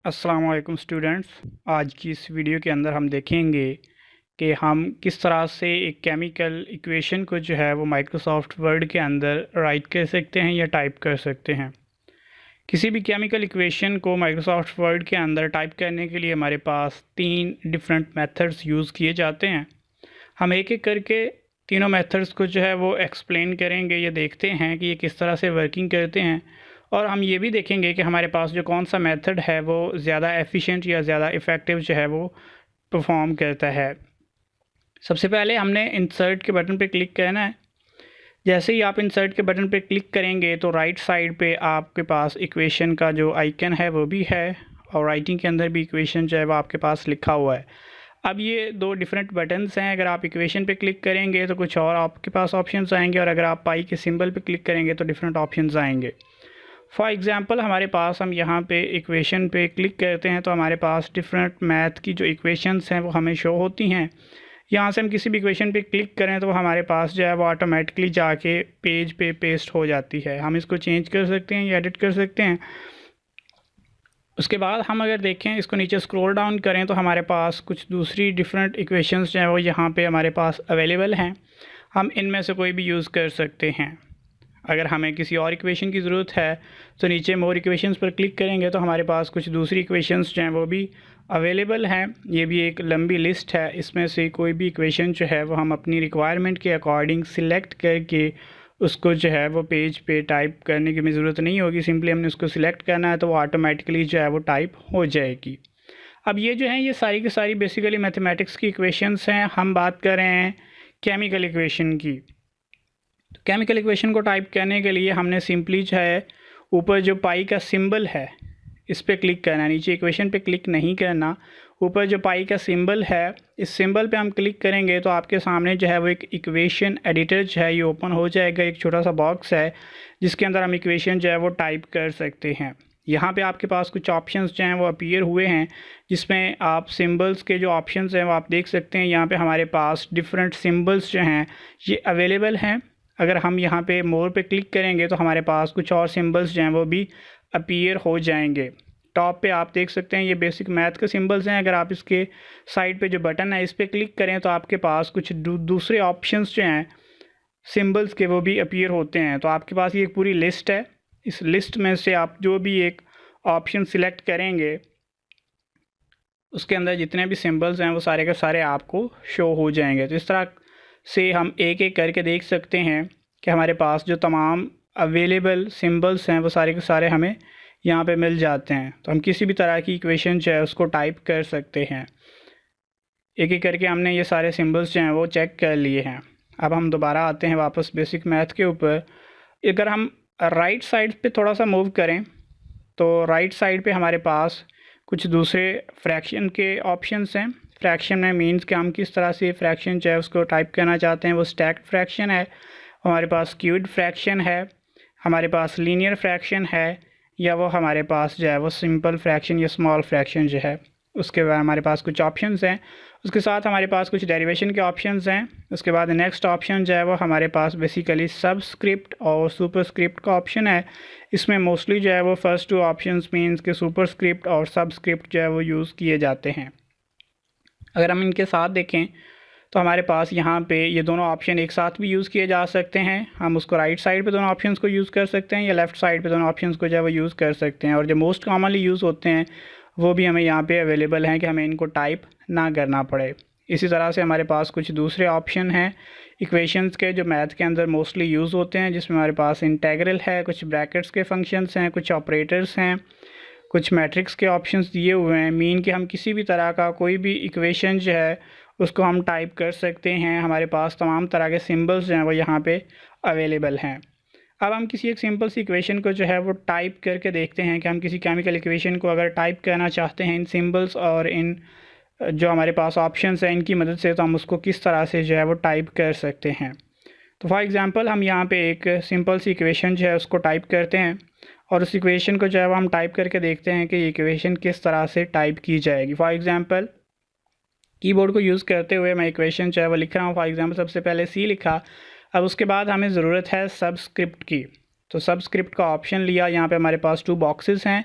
अस्सलाम वालेकुम स्टूडेंट्स। आज की इस वीडियो के अंदर हम देखेंगे कि हम किस तरह से एक केमिकल इक्वेशन को जो है वो माइक्रोसॉफ्ट वर्ड के अंदर राइट कर सकते हैं या टाइप कर सकते हैं। किसी भी केमिकल इक्वेशन को माइक्रोसॉफ्ट वर्ड के अंदर टाइप करने के लिए हमारे पास 3 डिफरेंट मेथड्स यूज़ किए जाते हैं। हम एक एक करके तीनों मेथड्स को जो है वो एक्सप्लेन करेंगे, ये देखते हैं कि ये किस तरह से वर्किंग करते हैं, और हम ये भी देखेंगे कि हमारे पास जो कौन सा मेथड है वो ज़्यादा एफिशिएंट या ज़्यादा इफ़ेक्टिव जो है वो परफॉर्म करता है। सबसे पहले हमने इंसर्ट के बटन पे क्लिक करना है। जैसे ही आप इंसर्ट के बटन पे क्लिक करेंगे तो राइट साइड पे आपके पास इक्वेशन का जो आइकन है वो भी है, और राइटिंग के अंदर भी इक्वेशन जो है वो आपके पास लिखा हुआ है। अब ये दो डिफरेंट बटन्स हैं। अगर आप इक्वेशन पे क्लिक करेंगे तो कुछ और आपके पास ऑप्शंस आएंगे, और अगर आप पाई के सिंबल पे क्लिक करेंगे तो डिफरेंट ऑप्शंस आएंगे। फॉर एग्ज़ाम्पल हमारे पास, हम यहाँ पे इक्वेशन पे क्लिक करते हैं तो हमारे पास डिफरेंट मैथ की जो इक्वेशंस हैं वो हमें शो होती हैं। यहाँ से हम किसी भी इक्वेशन पे क्लिक करें तो हमारे पास जो है वो ऑटोमेटिकली जाके पेज पे पेस्ट हो जाती है। हम इसको चेंज कर सकते हैं या एडिट कर सकते हैं। उसके बाद हम अगर देखें, इसको नीचे स्क्रॉल डाउन करें तो हमारे पास कुछ दूसरी डिफरेंट इक्वेशंस जो हैं वो यहाँ पे हमारे पास अवेलेबल हैं। हम इनमें से कोई भी यूज़ कर सकते हैं। अगर हमें किसी और इक्वेशन की ज़रूरत है तो नीचे मोर इक्वेशंस पर क्लिक करेंगे तो हमारे पास कुछ दूसरी इक्वेशंस जो हैं वो भी अवेलेबल हैं। ये भी एक लंबी लिस्ट है। इसमें से कोई भी इक्वेशन जो है वो हम अपनी रिक्वायरमेंट के अकॉर्डिंग सिलेक्ट करके उसको जो है वो पेज पे टाइप करने की हमें ज़रूरत नहीं होगी। सिंपली हमने उसको सिलेक्ट करना है तो वो ऑटोमेटिकली जो है वो टाइप हो जाएगी। अब ये जो हैं ये सारी की सारी बेसिकली मैथमेटिक्स की इक्वेशंस हैं। हम बात कर रहे हैं केमिकल इक्वेशन की। तो केमिकल इक्वेशन को टाइप करने के लिए हमने सिंपली जो है ऊपर जो पाई का सिंबल है इस पर क्लिक करना है। नीचे इक्वेशन पे क्लिक नहीं करना। ऊपर जो पाई का सिंबल है, इस सिंबल पे हम क्लिक करेंगे तो आपके सामने जो है वो एक इक्वेशन एडिटर जो है ये ओपन हो जाएगा। एक छोटा सा बॉक्स है जिसके अंदर हम इक्वेशन जो है वो टाइप कर सकते हैं। यहाँ पे आपके पास कुछ ऑप्शंस जो हैं वो अपीयर हुए हैं, जिसमें आप सिंबल्स के जो ऑप्शंस हैं वो आप देख सकते हैं। यहाँ पे हमारे पास डिफरेंट सिंबल्स जो हैं ये अवेलेबल हैं। अगर हम यहाँ पे मोर पे क्लिक करेंगे तो हमारे पास कुछ और सिंबल्स जो हैं वो भी अपीयर हो जाएंगे। टॉप पे आप देख सकते हैं ये बेसिक मैथ के सिंबल्स हैं। अगर आप इसके साइड पे जो बटन है इस पर क्लिक करें तो आपके पास कुछ दूसरे ऑप्शंस जो हैं सिंबल्स के वो भी अपीयर होते हैं। तो आपके पास ये एक पूरी लिस्ट है। इस लिस्ट में से आप जो भी एक ऑप्शन सिलेक्ट करेंगे उसके अंदर जितने भी सिंबल्स हैं वो सारे के सारे आपको शो हो जाएंगे। तो इस तरह से हम एक एक करके देख सकते हैं कि हमारे पास जो तमाम अवेलेबल सिंबल्स हैं वो सारे के सारे हमें यहाँ पे मिल जाते हैं। तो हम किसी भी तरह की इक्वेशन जो है उसको टाइप कर सकते हैं। एक एक करके हमने ये सारे सिंबल्स जो हैं वो चेक कर लिए हैं। अब हम दोबारा आते हैं वापस बेसिक मैथ के ऊपर। अगर हम राइट साइड पे थोड़ा सा मूव करें तो राइट साइड पे हमारे पास कुछ दूसरे फ्रैक्शन के ऑप्शंस हैं। फ्रैक्शन में मीन्स कि हम किस तरह से फ्रैक्शन जो है उसको टाइप करना चाहते हैं। वो स्टैक्ड फ्रैक्शन है, हमारे पास क्यूब्ड फ्रैक्शन है, हमारे पास लीनियर फ्रैक्शन है, या वो हमारे पास जो है वो सिंपल फ्रैक्शन या स्मॉल फ्रैक्शन जो है उसके बाद हमारे पास कुछ ऑप्शंस हैं। उसके साथ हमारे पास कुछ डेरिवेशन के ऑप्शंस हैं। उसके बाद नेक्स्ट ऑप्शन जो है वो हमारे पास बेसिकली सबस्क्रिप्ट और सुपरस्क्रिप्ट का ऑप्शन है। इसमें मोस्टली जो है वो फर्स्ट टू ऑप्शंस मीन्स के सुपरस्क्रिप्ट और सबस्क्रिप्ट जो है वो यूज़ किए जाते हैं। अगर हम इनके साथ देखें तो हमारे पास यहाँ पे ये दोनों ऑप्शन एक साथ भी यूज़ किए जा सकते हैं। हम उसको राइट साइड पे दोनों ऑप्शंस को यूज़ कर सकते हैं या लेफ़्ट साइड पे दोनों ऑप्शंस को जो है वो यूज़ कर सकते हैं। और जो मोस्ट कॉमनली यूज़ होते हैं वो भी हमें यहाँ पे अवेलेबल हैं कि हमें इनको टाइप ना करना पड़े। इसी तरह से हमारे पास कुछ दूसरे ऑप्शन हैं इक्वेशंस के जो मैथ के अंदर मोस्टली यूज़ होते हैं, जिसमें हमारे पास इंटेग्रल है, कुछ ब्रैकेट्स के फंक्शंस हैं, कुछ ऑपरेटर्स हैं, कुछ मैट्रिक्स के ऑप्शंस दिए हुए हैं। मीन कि हम किसी भी तरह का कोई भी इक्वेशन जो है उसको हम टाइप कर सकते हैं। हमारे पास तमाम तरह के सिंबल्स जो हैं वो यहाँ पे अवेलेबल हैं। अब हम किसी एक सिंपल सी इक्वेशन को जो है वो टाइप करके देखते हैं कि हम किसी केमिकल इक्वेशन को अगर टाइप करना चाहते हैं इन सिंबल्स और इन जो हमारे पास ऑप्शंस हैं इनकी मदद से, तो हम उसको किस तरह से जो है वो टाइप कर सकते हैं। तो फॉर एग्ज़ाम्पल हम यहाँ पे एक सिंपल सी इक्वेशन जो है उसको टाइप करते हैं, और उस इक्वेशन को जो है वो हम टाइप करके देखते हैं कि ये इक्वेशन किस तरह से टाइप की जाएगी। फॉर एग्ज़ाम्पल कीबोर्ड को यूज़ करते हुए मैं इक्वेशन जो है वो लिख रहा हूँ। फॉर एग्ज़ाम्पल सबसे पहले सी लिखा। अब उसके बाद हमें ज़रूरत है सबस्क्रिप्ट की, तो सबस्क्रिप्ट का ऑप्शन लिया। यहाँ पे हमारे पास 2 बॉक्सेस हैं।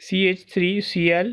CH3Cl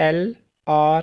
LRHAR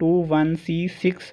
21C6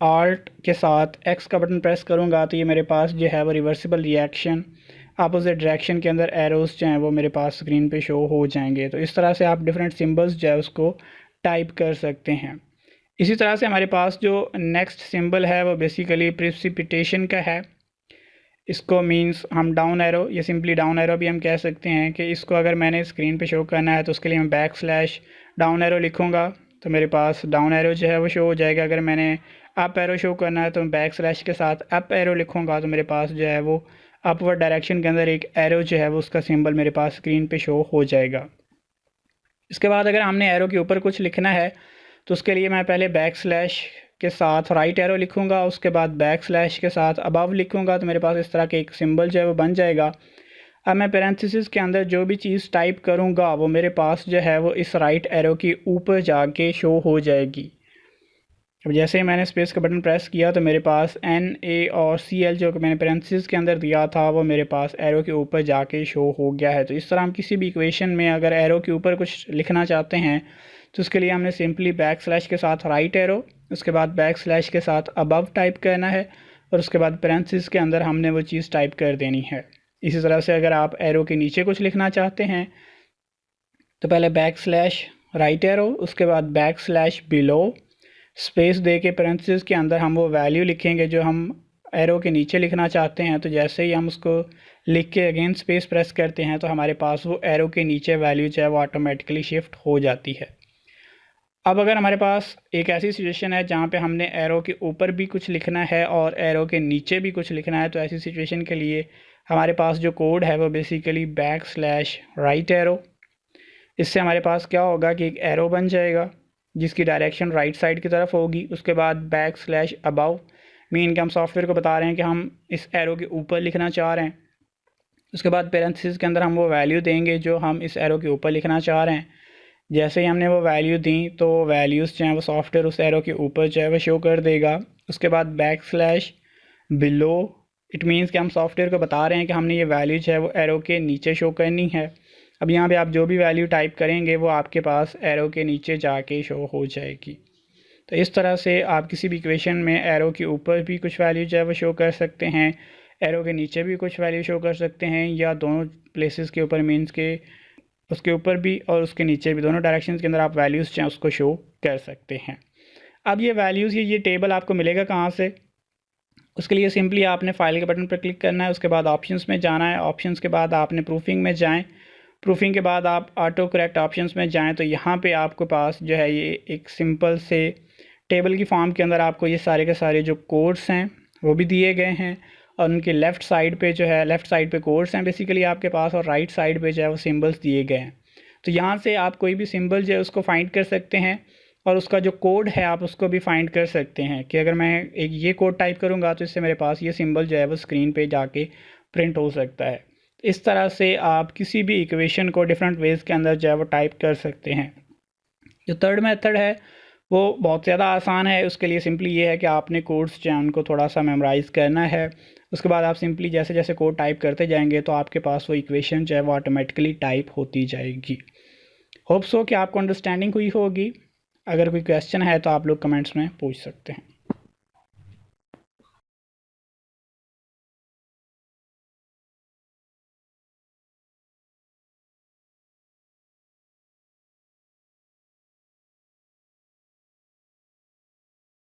आल्ट के साथ एक्स का बटन प्रेस करूँगा तो ये मेरे पास जो है वो रिवर्सिबल रिएक्शन अपोजिट डायरेक्शन के अंदर एरोस जो हैं वो मेरे पास स्क्रीन पे शो हो जाएंगे। तो इस तरह से आप डिफरेंट सिंबल्स जो है उसको टाइप कर सकते हैं। इसी तरह से हमारे पास जो नेक्स्ट सिंबल है वो बेसिकली प्रेसिपिटेशन का है। इसको मींस हम डाउन एरो या सिंपली डाउन एरो भी हम कह सकते हैं कि इसको अगर मैंने स्क्रीन पे शो करना है तो उसके लिए मैं बैक स्लैश डाउन एरो लिखूँगा तो मेरे पास डाउन एरो जो है वो शो हो जाएगा। अगर मैंने अप एरो शो करना है तो मैं बैक स्लैश के साथ अप एरो लिखूँगा तो मेरे पास जो है वो अपवर्ड डायरेक्शन के अंदर एक एरो जो है वो उसका सिंबल मेरे पास स्क्रीन पे शो हो जाएगा। इसके बाद अगर हमने एरो के ऊपर कुछ लिखना है तो उसके लिए मैं पहले बैक स्लैश के साथ राइट एरो लिखूँगा, उसके बाद बैक स्लैश के साथ अबव लिखूँगा तो मेरे पास इस तरह के एक सिंबल जो है वो बन जाएगा। अब मैं पैरेंथेसिस के अंदर जो भी चीज़ टाइप करूँगा वो मेरे पास जो है वो इस राइट एरो के ऊपर जाके शो हो जाएगी। अब जैसे ही मैंने स्पेस का बटन प्रेस किया तो मेरे पास एन ए और सी एल जो कि मैंने पैरेंथेसिस के अंदर दिया था वो मेरे पास एरो के ऊपर जाके शो हो गया है। तो इस तरह हम किसी भी इक्वेशन में अगर एरो के ऊपर कुछ लिखना चाहते हैं तो उसके लिए हमने सिंपली बैक स्लैश के साथ राइट एरो, उसके बाद बैक स्लैश के साथ अबव टाइप करना है और उसके बाद पैरेंथेसिस के अंदर हमने वो चीज़ टाइप कर देनी है। इसी तरह से अगर आप एरो के नीचे कुछ लिखना चाहते हैं तो पहले बैक स्लैश राइट एरो, उसके बाद बैक स्लैश बिलो, स्पेस दे के पैरेंथेसिस के अंदर हम वो वैल्यू लिखेंगे जो हम एरो के नीचे लिखना चाहते हैं। तो जैसे ही हम उसको लिख के अगेन स्पेस प्रेस करते हैं तो हमारे पास वो एरो के नीचे वैल्यू जो है वो ऑटोमेटिकली शिफ्ट हो जाती है। अब अगर हमारे पास एक ऐसी सिचुएशन है जहाँ पे हमने एरो के ऊपर भी कुछ लिखना है और एरो के नीचे भी कुछ लिखना है तो ऐसी सिचुएशन के लिए हमारे पास जो कोड है वो basically back slash right arrow, इससे हमारे पास क्या होगा कि एक एरो बन जाएगा जिसकी डायरेक्शन राइट साइड की तरफ होगी। उसके बाद बैक स्लैश अबव मीन के हम सॉफ्टवेयर को बता रहे हैं कि हम इस एरो के ऊपर लिखना चाह रहे हैं। उसके बाद पैरेंथेसिस के अंदर हम वो वैल्यू देंगे जो हम इस एरो के ऊपर लिखना चाह रहे हैं। जैसे ही हमने वो वैल्यू दी तो वैल्यूज़ जो हैं वो सॉफ्टवेयर उस एरो के ऊपर जो है वो शो कर देगा। उसके बाद back slash below, it means कि हम सॉफ्टवेयर को बता रहे हैं कि हमने ये वैल्यू जो है वो एरो के नीचे शो करनी है। अब यहाँ पे आप जो भी वैल्यू टाइप करेंगे वो आपके पास एरो के नीचे जाके शो हो जाएगी। तो इस तरह से आप किसी भी इक्वेशन में एरो के ऊपर भी कुछ वैल्यू जो है वो शो कर सकते हैं, एरो के नीचे भी कुछ वैल्यू शो कर सकते हैं, या दोनों प्लेसेस के ऊपर मीन्स के उसके ऊपर भी और उसके नीचे भी, दोनों डायरेक्शंस के अंदर आप वैल्यूज़ चाहें उसको शो कर सकते हैं। अब ये वैल्यूज़ ये टेबल आपको मिलेगा कहाँ से? उसके लिए सिंपली आपने फाइल के बटन पर क्लिक करना है, उसके बाद ऑप्शंस में जाना है, ऑप्शंस के बाद आपने प्रूफिंग में जाएं, प्रूफिंग के बाद आप ऑटो करेक्ट ऑप्शंस में जाएं तो यहाँ पे आपके पास जो है ये एक सिंपल से टेबल की फॉर्म के अंदर आपको ये सारे के सारे जो कोड्स हैं वो भी दिए गए हैं और उनके लेफ़्ट साइड पे जो है लेफ़्ट साइड पे कोड्स हैं बेसिकली आपके पास, और राइट साइड पे जो है वो सिंबल्स दिए गए हैं। तो यहाँ से आप कोई भी सिंबल जो है उसको फाइंड कर सकते हैं और उसका जो कोड है आप उसको भी फाइंड कर सकते हैं कि अगर मैं एक ये कोड टाइप करूँगा तो इससे मेरे पास ये सिंबल जो है वो स्क्रीन पे जाके प्रिंट हो सकता है। इस तरह से आप किसी भी इक्वेशन को डिफरेंट वेज़ के अंदर जो है वो टाइप कर सकते हैं। जो थर्ड मेथड है वो बहुत ज़्यादा आसान है। उसके लिए सिंपली ये है कि आपने कोड्स जो हैं उनको थोड़ा सा मेमोराइज़ करना है। उसके बाद आप सिंपली जैसे जैसे कोड टाइप करते जाएंगे तो आपके पास वो इक्वेशन जो है वो ऑटोमेटिकली टाइप होती जाएगी। होप सो कि आपको अंडरस्टैंडिंग हुई होगी। अगर कोई क्वेश्चन है तो आप लोग कमेंट्स में पूछ सकते हैं।